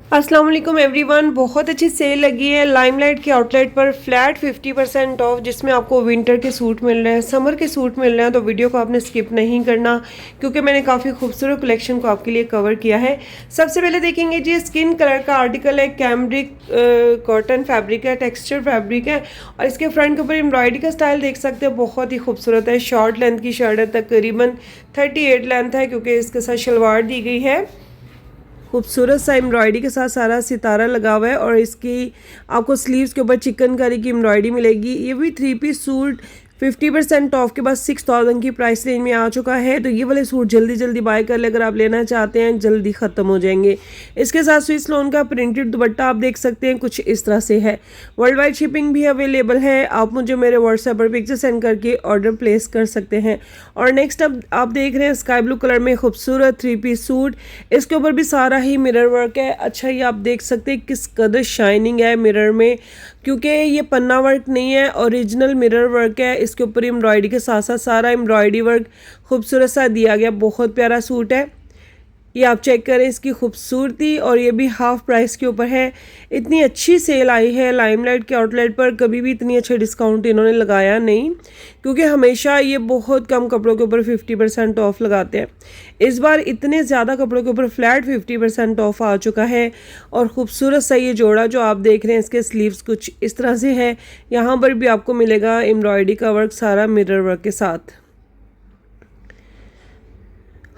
अस्सलाम वालेकुम एवरीवन। बहुत अच्छी सेल लगी है लाइमलाइट के आउटलेट पर फ्लैट 50% ऑफ, जिसमें आपको विंटर के सूट मिल रहे हैं, समर के सूट मिल रहे हैं। तो वीडियो को आपने स्किप नहीं करना क्योंकि मैंने काफ़ी खूबसूरत कलेक्शन को आपके लिए कवर किया है। सबसे पहले देखेंगे जी, स्किन कलर का आर्टिकल है, कैमरिक कॉटन फैब्रिक है, टेक्सचर फैब्रिक है और इसके फ्रंट के ऊपर एम्ब्रॉयडरी का स्टाइल देख सकते हैं, बहुत ही खूबसूरत है। शॉर्ट लेंथ की शर्ट है, तकरीबन 38 लेंथ है क्योंकि इसके साथ शलवार दी गई है। खूबसूरत सा एम्ब्रॉयडरी के साथ सारा सितारा लगा हुआ है और इसकी आपको स्लीव्स के ऊपर चिकनकारी की एम्ब्रॉयडरी मिलेगी। ये भी 3 पीस सूट 50% ऑफ के बाद 6000 की प्राइस रेंज में आ चुका है। तो ये वाले सूट जल्दी जल्दी बाय कर ले, अगर आप लेना चाहते हैं, जल्दी ख़त्म हो जाएंगे। इसके साथ स्विस लोन का प्रिंटेड दुपट्टा आप देख सकते हैं, कुछ इस तरह से है। वर्ल्ड वाइड शिपिंग भी अवेलेबल है। आप मुझे मेरे व्हाट्सएप पर पिक्चर सेंड करके ऑर्डर प्लेस कर सकते हैं। और नेक्स्ट अब आप देख रहे हैं स्काई ब्लू कलर में खूबसूरत 3 पीस सूट। इसके ऊपर भी सारा ही मिरर वर्क है। अच्छा, ये आप देख सकते हैं किस कदर शाइनिंग है मिरर में, क्योंकि ये पन्ना वर्क नहीं है, ओरिजिनल मिरर वर्क है। इसके ऊपर एम्ब्रॉयडरी के साथ साथ सारा एम्ब्रॉयडरी वर्क खूबसूरत सा दिया गया। बहुत प्यारा सूट है। ये आप चेक करें इसकी खूबसूरती, और ये भी हाफ प्राइस के ऊपर है। इतनी अच्छी सेल आई है लाइमलाइट के आउटलेट पर, कभी भी इतनी अच्छे डिस्काउंट इन्होंने लगाया नहीं, क्योंकि हमेशा ये बहुत कम कपड़ों के ऊपर 50% ऑफ लगाते हैं। इस बार इतने ज़्यादा कपड़ों के ऊपर फ्लैट 50% ऑफ आ चुका है। और ख़ूबसूरत सा ये जोड़ा जो आप देख रहे हैं, इसके स्लीव्स कुछ इस तरह से है। यहाँ पर भी आपको मिलेगा एम्ब्रॉयडरी का वर्क सारा मिरर वर्क के साथ।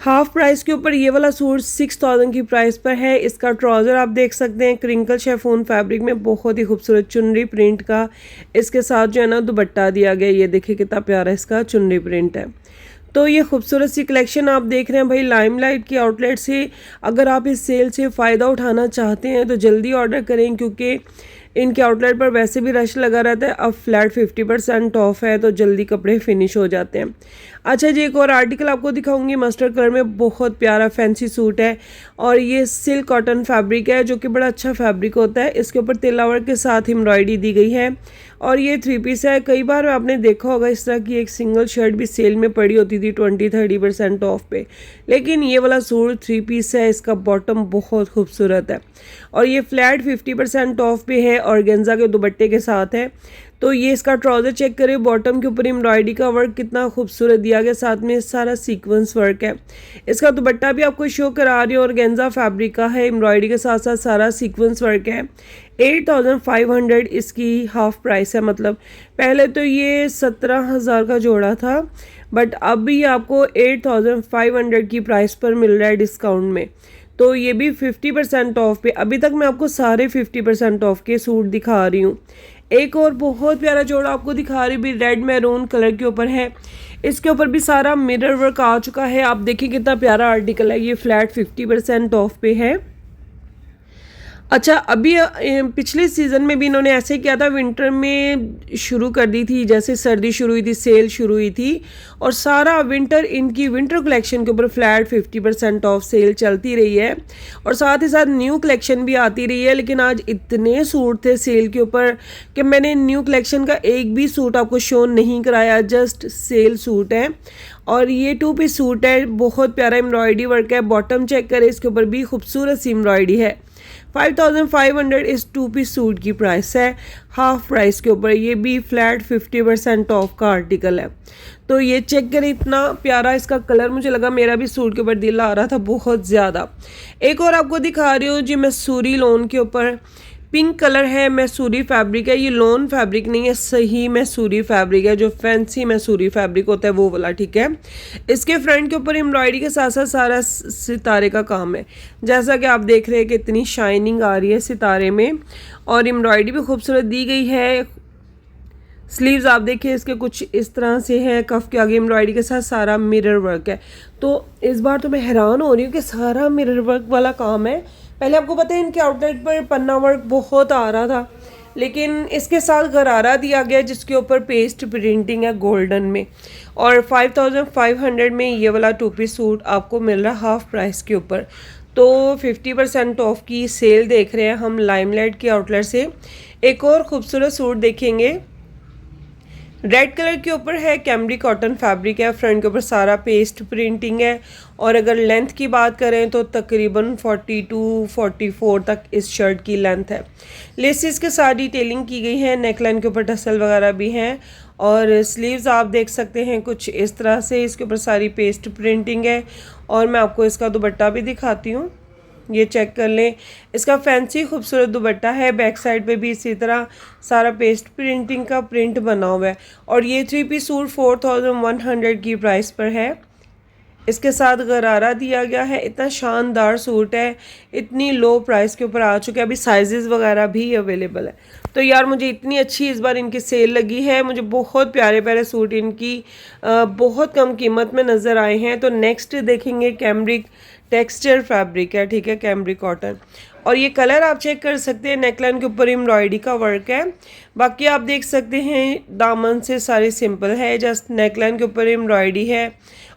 हाफ प्राइस के ऊपर ये वाला सूट 6000 की प्राइस पर है। इसका ट्राउज़र आप देख सकते हैं, क्रिंकल शेफोन फैब्रिक में, बहुत ही खूबसूरत चुनरी प्रिंट का इसके साथ जो है ना दुपट्टा दिया गया। ये देखिए कितना प्यारा इसका चुनरी प्रिंट है। तो ये खूबसूरत सी कलेक्शन आप देख रहे हैं भाई लाइमलाइट की आउटलेट से। अगर आप इस सेल से फ़ायदा उठाना चाहते हैं तो जल्दी ऑर्डर करें, क्योंकि इनके आउटलेट पर वैसे भी रश लगा रहता है। अब फ्लैट 50% ऑफ है तो जल्दी कपड़े फिनिश हो जाते हैं। अच्छा जी, एक और आर्टिकल आपको दिखाऊंगी, मस्टर्ड कलर में, बहुत प्यारा फैंसी सूट है और ये सिल्क कॉटन फैब्रिक है, जो कि बड़ा अच्छा फैब्रिक होता है। इसके ऊपर तिलावर के साथ एम्ब्रॉयडरी दी गई है और ये 3 पीस है। कई बार आपने देखा होगा इस तरह की एक सिंगल शर्ट भी सेल में पड़ी होती थी 20-30% ऑफ पे, लेकिन ये वाला सूट 3 पीस है। इसका बॉटम बहुत खूबसूरत है और ये फ्लैट 50% ऑफ पे है, ऑर्गेन्जा के दुपट्टे के साथ है। तो ये इसका ट्राउज़र चेक करें, बॉटम के ऊपर एम्ब्रॉयडरी का वर्क कितना खूबसूरत दिया गया, साथ में सारा सीक्वेंस वर्क है। इसका दुपट्टा भी आपको शो करा रही है, ऑर्गेन्जा फैब्रिक का है, एम्ब्रॉयडरी के साथ साथ सारा सीक्वेंस वर्क है। 8500 इसकी हाफ प्राइस है। मतलब पहले तो ये 17000 का जोड़ा था, बट अभी आपको 8500 की प्राइस पर मिल रहा है डिस्काउंट में। तो ये भी 50% ऑफ पे। अभी तक मैं आपको सारे 50% ऑफ के सूट दिखा रही हूँ। एक और बहुत प्यारा जोड़ा आपको दिखा रही भी, रेड मैरून कलर के ऊपर है। इसके ऊपर भी सारा मिरर वर्क आ चुका है। आप देखिए कितना प्यारा आर्टिकल है। ये फ्लैट 50% ऑफ पे है। अच्छा, अभी पिछले सीज़न में भी इन्होंने ऐसे किया था, विंटर में शुरू कर दी थी, जैसे सर्दी शुरू हुई थी सेल शुरू हुई थी, और सारा विंटर इनकी विंटर कलेक्शन के ऊपर फ्लैट 50% ऑफ सेल चलती रही है और साथ ही साथ न्यू कलेक्शन भी आती रही है। लेकिन आज इतने सूट थे सेल के ऊपर कि मैंने न्यू कलेक्शन का एक भी सूट आपको शो नहीं कराया, जस्ट सेल सूट है। और ये 2 पीस सूट है, बहुत प्यारा एम्ब्रॉयडरी वर्क है। बॉटम चेक करें, इसके ऊपर भी खूबसूरत सी एम्ब्रॉयडरी है। 5500 इस 2 पीस सूट की प्राइस है, हाफ प्राइस के ऊपर। ये भी फ्लैट 50% ऑफ का आर्टिकल है। तो ये चेक करें, इतना प्यारा इसका कलर, मुझे लगा मेरा भी सूट के ऊपर दिल आ रहा था बहुत ज़्यादा। एक और आपको दिखा रही हूँ जी, मैसूरी लोन के ऊपर, पिंक कलर है, मैसूरी फैब्रिक है। ये लोन फैब्रिक नहीं है, सही मैसूरी फैब्रिक है, जो फैंसी मैसूरी फैब्रिक होता है वो वाला, ठीक है। इसके फ्रंट के ऊपर एम्ब्रॉयडरी के साथ साथ सारा सितारे का काम है, जैसा कि आप देख रहे हैं कि इतनी शाइनिंग आ रही है सितारे में, और एम्ब्रॉयडरी भी खूबसूरत दी गई है। स्लीव्स आप देखिए इसके कुछ इस तरह से है, कफ के आगे एम्ब्रॉयडरी के साथ सारा मिरर वर्क है। तो इस बार तो मैं हैरान हो रही हूँ कि सारा मिरर वर्क वाला काम है। पहले आपको पता है इनके आउटलेट पर पन्ना वर्क बहुत आ रहा था, लेकिन इसके साथ गरारा दिया गया जिसके ऊपर पेस्ट प्रिंटिंग है गोल्डन में। और 5500 में ये वाला 2 पीस सूट आपको मिल रहा है हाफ प्राइस के ऊपर। तो 50% ऑफ की सेल देख रहे हैं हम लाइमलाइट के आउटलेट से। एक और खूबसूरत सूट देखेंगे, रेड कलर के ऊपर है, कैमरिक कॉटन फैब्रिक है, फ्रंट के ऊपर सारा पेस्ट प्रिंटिंग है। और अगर लेंथ की बात करें तो तकरीबन 42-44 तक इस शर्ट की लेंथ है। लेसिस के साथ डिटेलिंग की गई है, नेकलाइन के ऊपर टसल वगैरह भी हैं। और स्लीव्स आप देख सकते हैं कुछ इस तरह से, इसके ऊपर सारी पेस्ट प्रिंटिंग है। और मैं आपको इसका दुपट्टा भी दिखाती हूँ, ये चेक कर लें। इसका फैंसी खूबसूरत दुपट्टा है, बैक साइड पे भी इसी तरह सारा पेस्ट प्रिंटिंग का प्रिंट बना हुआ है। और ये 3 पीस सूट 4100 की प्राइस पर है। इसके साथ गरारा दिया गया है। इतना शानदार सूट है, इतनी लो प्राइस के ऊपर आ चुका है। अभी साइजेस वगैरह भी अवेलेबल है। तो यार मुझे इतनी अच्छी इस बार इनकी सेल लगी है, मुझे बहुत प्यारे प्यारे सूट इनकी बहुत कम कीमत में नज़र आए हैं। तो नेक्स्ट देखेंगे कैमरिक टेक्सचर फैब्रिक है, ठीक है, कैमरिक कॉटन। और ये कलर आप चेक कर सकते हैं, नेकलाइन के ऊपर एम्ब्रॉयडरी का वर्क है। बाकी आप देख सकते हैं दामन से सारी सिंपल है, जस्ट नेकलाइन के ऊपर एम्ब्रॉयडरी है।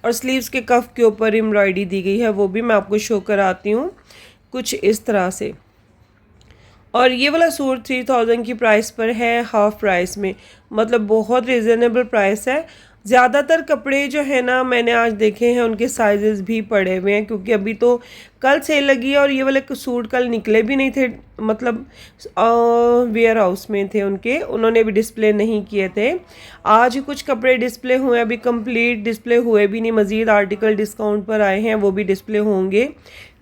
और स्लीव्स के कफ के ऊपर एम्ब्रॉयडरी दी गई है, वो भी मैं आपको शो कराती हूँ कुछ इस तरह से। और ये वाला सूट 3000 की प्राइस पर है, हाफ प्राइस में, मतलब बहुत रिजनेबल प्राइस है। ज़्यादातर कपड़े जो है ना मैंने आज देखे हैं उनके साइजेस भी पड़े हुए हैं, क्योंकि अभी तो कल सेल लगी है और ये वाले सूट कल निकले भी नहीं थे, मतलब वेयर हाउस में थे उनके, उन्होंने भी डिस्प्ले नहीं किए थे। आज कुछ कपड़े डिस्प्ले हुए, अभी कंप्लीट डिस्प्ले हुए भी नहीं, मज़ीद आर्टिकल डिस्काउंट पर आए हैं, वो भी डिस्प्ले होंगे।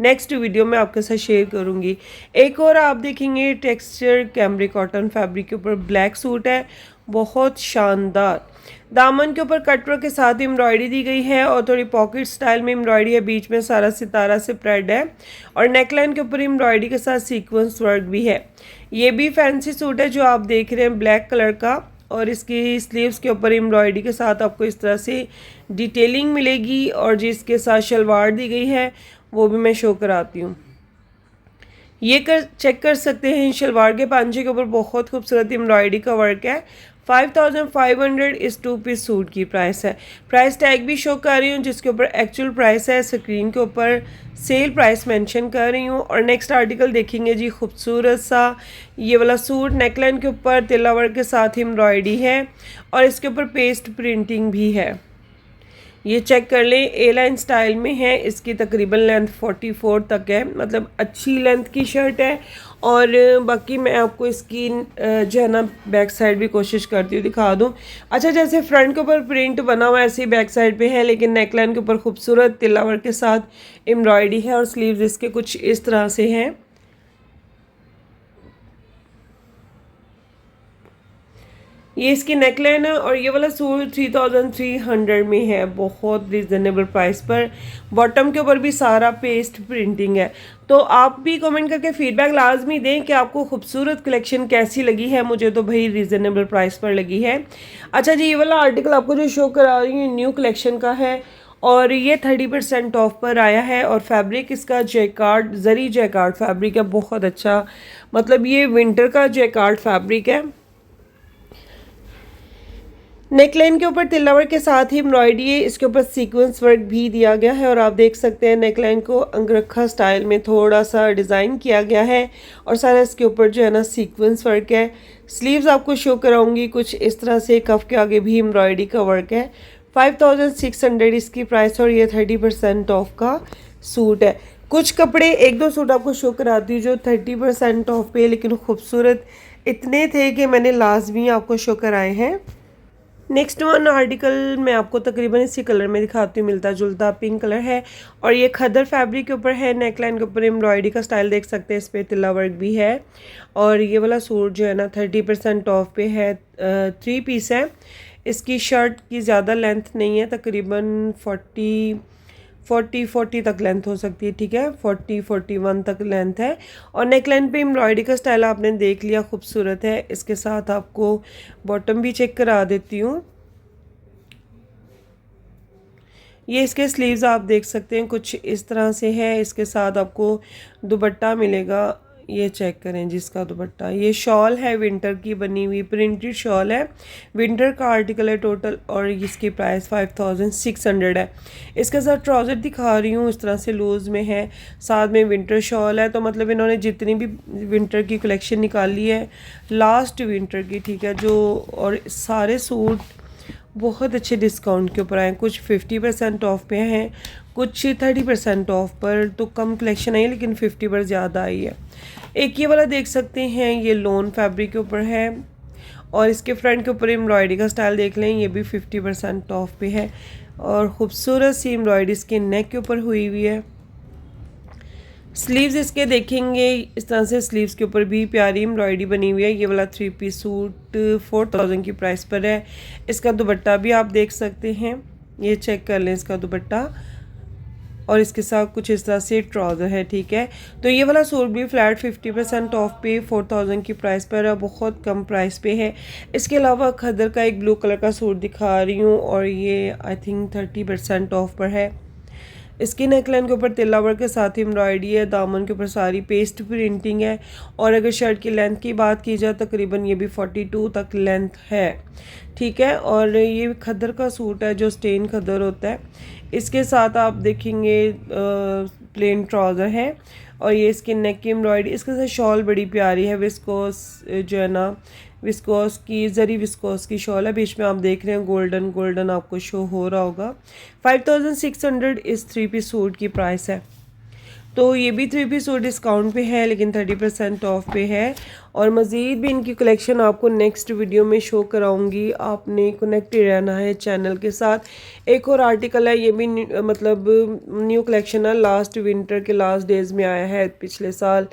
नेक्स्ट वीडियो में आपके साथ शेयर करूँगी। एक और आप देखेंगे टेक्सचर कैमरिक कॉटन फैब्रिक के ऊपर ब्लैक सूट है, बहुत शानदार। दामन के ऊपर कटवर्क के साथ एम्ब्रॉयडरी दी गई है और थोड़ी पॉकेट स्टाइल में एम्ब्रॉयडरी है, बीच में सारा सितारा से प्रेड है। और नेकलाइन के ऊपर एम्ब्रॉयडरी के साथ सीक्वेंस वर्क भी है। ये भी फैंसी सूट है जो आप देख रहे हैं, ब्लैक कलर का। और इसकी स्लीव्स के ऊपर एम्ब्रॉयडरी के साथ आपको इस तरह से डिटेलिंग मिलेगी। और जिसके साथ शलवार दी गई है वो भी मैं शो कराती हूँ। ये चेक कर सकते हैं, शलवार के पांचे के ऊपर बहुत खूबसूरत एम्ब्रॉयडरी का वर्क है। 5500 इस 2 पीस सूट की प्राइस है। प्राइस टैग भी शो कर रही हूँ जिसके ऊपर एक्चुअल प्राइस है, स्क्रीन के ऊपर सेल प्राइस मेंशन कर रही हूँ। और नेक्स्ट आर्टिकल देखेंगे जी, खूबसूरत सा ये वाला सूट, नेकलाइन के ऊपर तिल्ला वर्क के साथ एम्ब्रॉयडरी है और इसके ऊपर पेस्ट प्रिंटिंग भी है। ये चेक कर लें, ए लाइन स्टाइल में है, इसकी तकरीबन लेंथ 44 तक है, मतलब अच्छी लेंथ की शर्ट है। और बाकी मैं आपको इसकी जो है ना बैक साइड भी कोशिश करती हूँ दिखा दूँ। अच्छा, जैसे फ्रंट के ऊपर प्रिंट बना हुआ है ऐसे ही बैक साइड पे है, लेकिन नेकलाइन के ऊपर खूबसूरत तिल्ला वर्क के साथ एम्ब्रॉयडरी है और स्लीव्स इसके कुछ इस तरह से हैं। ये इसकी नेकलाइन है और ये वाला सूट 3300 में है, बहुत रिजनेबल प्राइस पर। बॉटम के ऊपर भी सारा पेस्ट प्रिंटिंग है। तो आप भी कमेंट करके फीडबैक लाजमी दें कि आपको खूबसूरत कलेक्शन कैसी लगी है। मुझे तो भाई रिजनेबल प्राइस पर लगी है। अच्छा जी, ये वाला आर्टिकल आपको जो शो करा रही हूँ न्यू कलेक्शन का है और ये 30% ऑफ पर आया है। और फैब्रिक इसका जैकार्ड, जरी जैकार्ड फैब्रिक है, बहुत अच्छा, मतलब ये विंटर का जैकार्ड फैब्रिक है। नेकलाइन के ऊपर तिल्ला वर्क के साथ ही एम्ब्रॉयडरी है, इसके ऊपर सीक्वेंस वर्क भी दिया गया है। और आप देख सकते हैं नेकलाइन को अंगरखा स्टाइल में थोड़ा सा डिज़ाइन किया गया है और सारा इसके ऊपर जो है ना सीक्वेंस वर्क है। स्लीव्स आपको शो कराऊंगी कुछ इस तरह से, कफ के आगे भी एम्ब्रॉयडरी का वर्क है। 5600 इसकी प्राइस और ये 30% ऑफ का सूट है। कुछ कपड़े, एक दो सूट आपको शो कराती हूँ जो 30% ऑफ पे, लेकिन खूबसूरत इतने थे कि मैंने लाजमी आपको शो कराए हैं। नेक्स्ट वन आर्टिकल मैं आपको तकरीबन इसी कलर में दिखाती हूँ, मिलता जुलता पिंक कलर है और ये खदर फैब्रिक के ऊपर है। नेकलाइन के ऊपर एम्ब्रॉयडरी का स्टाइल देख सकते हैं, इस पर तिल्ला वर्क भी है। और ये वाला सूट जो है ना 30% ऑफ पे है, 3 पीस है। इसकी शर्ट की ज़्यादा लेंथ नहीं है, तकरीबन 40 तक लेंथ हो सकती है, ठीक है, 41 तक लेंथ है। और नेकलाइन पे एम्ब्रॉयडरी का स्टाइल आपने देख लिया, खूबसूरत है। इसके साथ आपको बॉटम भी चेक करा देती हूँ। ये इसके स्लीव्स आप देख सकते हैं कुछ इस तरह से है, इसके साथ आपको दुपट्टा मिलेगा। ये चेक करें जिसका दुपट्टा, ये शॉल है विंटर की बनी हुई, प्रिंटेड शॉल है, विंटर का आर्टिकल है टोटल, और इसकी प्राइस 5600 है। इसके साथ ट्राउज़र दिखा रही हूँ, इस तरह से लूज़ में है, साथ में विंटर शॉल है। तो मतलब इन्होंने जितनी भी विंटर की कलेक्शन निकाली है लास्ट विंटर की, ठीक है, जो और सारे सूट बहुत अच्छे डिस्काउंट के ऊपर आए, कुछ 50% ऑफ पे हैं, कुछ 30% ऑफ पर, तो कम कलेक्शन आई है लेकिन 50 पर ज़्यादा आई है। एक ये वाला देख सकते हैं, ये लोन फैब्रिक के ऊपर है, और इसके फ्रंट के ऊपर एम्ब्रॉयडरी का स्टाइल देख लें, ये भी 50% ऑफ पे है, और ख़ूबसूरत सी एम्ब्रॉयडरी इसके नेक के ऊपर हुई हुई है। स्लीव्स इसके देखेंगे इस तरह से, स्लीव्स के ऊपर भी प्यारी एम्ब्रॉयडरी बनी हुई है। ये वाला 3 पीस सूट 4000 की प्राइस पर है। इसका दुपट्टा भी आप देख सकते हैं, ये चेक कर लें इसका दुपट्टा, और इसके साथ कुछ इस तरह से ट्राउज़र है, ठीक है। तो ये वाला सूट भी फ्लैट 50% ऑफ पे 4000 की प्राइस पर है, बहुत कम प्राइस पे है। इसके अलावा खदर का एक ब्लू कलर का सूट दिखा रही हूँ, और ये आई थिंक 30% ऑफ पर है। इसकी नेकलाइन के ऊपर तिल्ला वर्क के साथ ही एम्ब्रॉयडरी है, दामन के ऊपर सारी पेस्ट प्रिंटिंग है, और अगर शर्ट की लेंथ की बात की जाए तकरीबन ये भी 42 तक लेंथ है, ठीक है। और ये खद्दर का सूट है जो स्टेन खद्दर होता है। इसके साथ आप देखेंगे प्लेन ट्राउज़र है, और ये इसकी नेक की एम्ब्रॉयडरी, इसके साथ शॉल बड़ी प्यारी है, विस्कोस जो है ना, विस्कोस की जरी विस्कोस की शॉल है, बीच में आप देख रहे हैं गोल्डन गोल्डन आपको शो हो रहा होगा। 5600 इस 3 पीस सूट की प्राइस है। तो ये भी 3 पीस सूट डिस्काउंट पे है लेकिन 30% ऑफ पे है, और मज़ीद भी इनकी कलेक्शन आपको नेक्स्ट वीडियो में शो कराऊंगी। आपने कनेक्टेड रहना है चैनल के साथ। एक और आर्टिकल है, ये भी मतलब न्यू कलेक्शन है, लास्ट विंटर के लास्ट डेज़ में आया है पिछले साल,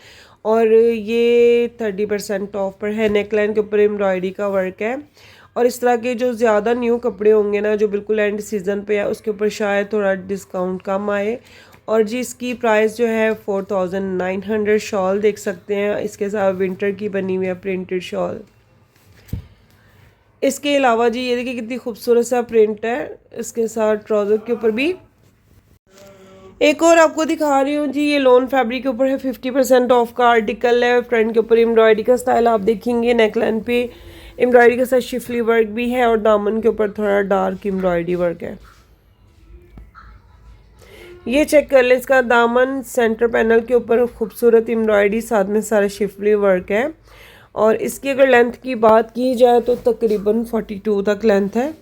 और ये 30% ऑफ पर है। नेकलाइन के ऊपर एम्ब्रॉयडरी का वर्क है, और इस तरह के जो ज़्यादा न्यू कपड़े होंगे ना जो बिल्कुल एंड सीज़न पे है, उसके ऊपर शायद थोड़ा डिस्काउंट कम आए। और जी इसकी प्राइस जो है 4900। शॉल देख सकते हैं, इसके साथ विंटर की बनी हुई है प्रिंटेड शॉल। इसके अलावा जी ये देखिए कितनी खूबसूरत सा प्रिंट है, इसके साथ ट्राउज़र के ऊपर भी। एक और आपको दिखा रही हूँ जी, ये लोन फैब्रिक के ऊपर है, 50% ऑफ का आर्टिकल है। फ्रंट के ऊपर एम्ब्रॉयडरी का स्टाइल आप देखेंगे, नेकलाइन पे एम्ब्रॉयडरी के साथ शिफली वर्क भी है, और दामन के ऊपर थोड़ा डार्क एम्ब्रॉयडरी वर्क है। ये चेक कर ले, इसका दामन सेंटर पैनल के ऊपर खूबसूरत एम्ब्रॉयडरी, साथ में सारा शिफली वर्क है, और इसकी अगर लेंथ की बात की जाए तो तकरीबन 42 तक लेंथ है।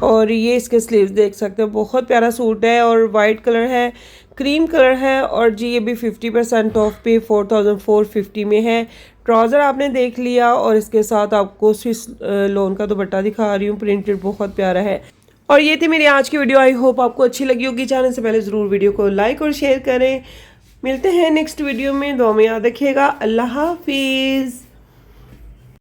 और ये इसके स्लीव्स देख सकते हो, बहुत प्यारा सूट है, और वाइट कलर है, क्रीम कलर है, और जी ये भी 50% ऑफ पे 4450 में है। ट्राउज़र आपने देख लिया, और इसके साथ आपको स्विस लोन का दुपट्टा दिखा रही हूँ, प्रिंटेड बहुत प्यारा है। और ये थी मेरी आज की वीडियो, आई होप आपको अच्छी लगी होगी। जाने से पहले ज़रूर वीडियो को लाइक और शेयर करें। मिलते हैं नेक्स्ट वीडियो में, दुआ में याद रखिएगा। अल्लाह हाफिज़।